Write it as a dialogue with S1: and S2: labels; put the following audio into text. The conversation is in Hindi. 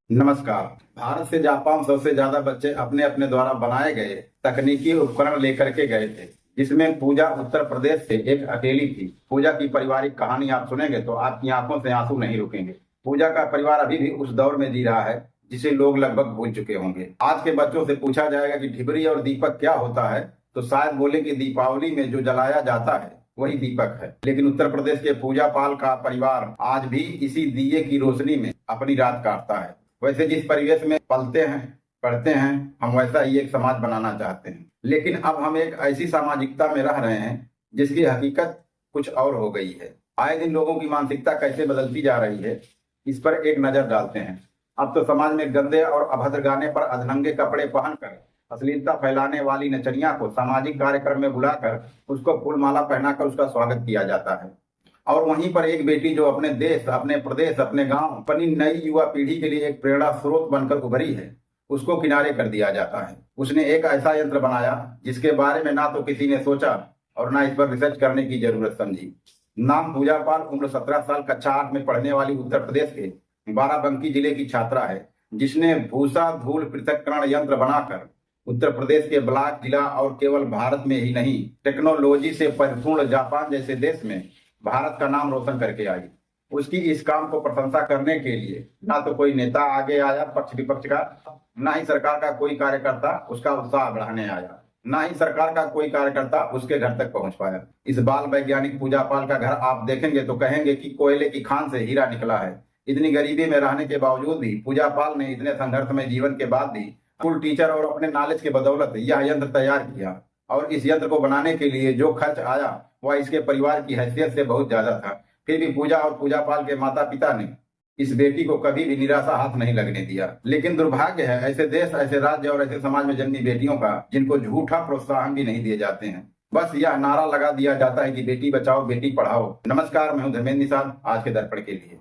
S1: नमस्कार। भारत से जापान सबसे ज्यादा बच्चे अपने अपने द्वारा बनाए गए तकनीकी उपकरण लेकर के गए थे, जिसमें पूजा उत्तर प्रदेश से एक अकेली थी। पूजा की पारिवारिक कहानी आप सुनेंगे तो आपकी आंखों से आंसू नहीं रुकेंगे। पूजा का परिवार अभी भी उस दौर में जी रहा है जिसे लोग लगभग भूल चुके होंगे। आज के बच्चों से पूछा जाएगा कि ढिबरी और दीपक क्या होता है तो शायद बोले कि दीपावली में जो जलाया जाता है वही दीपक है। लेकिन उत्तर प्रदेश के पूजा पाल का परिवार आज भी इसी दिए की रोशनी में अपनी रात काटता है। वैसे जिस परिवेश में पलते हैं पढ़ते हैं, हम वैसा ही एक समाज बनाना चाहते हैं। लेकिन अब हम एक ऐसी सामाजिकता में रह रहे हैं जिसकी हकीकत कुछ और हो गई है। आए दिन लोगों की मानसिकता कैसे बदलती जा रही है, इस पर एक नजर डालते हैं। अब तो समाज में गंदे और अभद्र गाने पर अधनंगे कपड़े पहनकर अश्लीलता फैलाने वाली नचनिया को सामाजिक कार्यक्रम में बुलाकर उसको फूलमाला पहनाकर उसका स्वागत किया जाता है। और वहीं पर एक बेटी जो अपने देश, अपने प्रदेश, अपने गांव, अपनी नई युवा पीढ़ी के लिए एक प्रेरणा स्रोत बनकर उभरी है, उसको किनारे कर दिया जाता है। उसने एक ऐसा यंत्र बनाया जिसके बारे में ना तो किसी ने सोचा और ना इस पर रिसर्च करने की जरूरत समझी। नाम पूजा पाल, उम्र 17 साल, कक्षा 8 में पढ़ने वाली उत्तर प्रदेश के बाराबंकी जिले की छात्रा है, जिसने भूसा धूल पृथक्करण यंत्र बनाकर उत्तर प्रदेश के ब्लॉक, जिला और केवल भारत में ही नहीं, टेक्नोलॉजी से परिपूर्ण जापान जैसे देश में भारत का नाम रोशन करके आई। उसकी इस काम को प्रशंसा करने के लिए ना तो कोई नेता आगे आया पक्ष विपक्ष का, ना ही सरकार का कोई कार्यकर्ता उसका उत्साह बढ़ाने आया, ना ही सरकार का कोई कार्यकर्ता उसके घर तक पहुंच पाया। इस बाल वैज्ञानिक पूजा पाल का घर आप देखेंगे तो कहेंगे कि कोयले की खान से हीरा निकला है। इतनी गरीबी में रहने के बावजूद भी पूजा पाल ने इतने संघर्षमय जीवन के बाद भी स्कूल टीचर और अपने नॉलेज के बदौलत यह यंत्र तैयार किया। और इस यंत्र को बनाने के लिए जो खर्च आया वह इसके परिवार की हैसियत से बहुत ज्यादा था। फिर भी पूजा और पूजा पाल के माता पिता ने इस बेटी को कभी भी निराशा हाथ नहीं लगने दिया। लेकिन दुर्भाग्य है ऐसे देश, ऐसे राज्य और ऐसे समाज में जन्मी बेटियों का, जिनको झूठा प्रोत्साहन भी नहीं दिए जाते हैं। बस यह नारा लगा दिया जाता है कि बेटी बचाओ बेटी पढ़ाओ। नमस्कार, मैं हूं धर्मेंद्र निषाद, आज के दर्पण के लिए।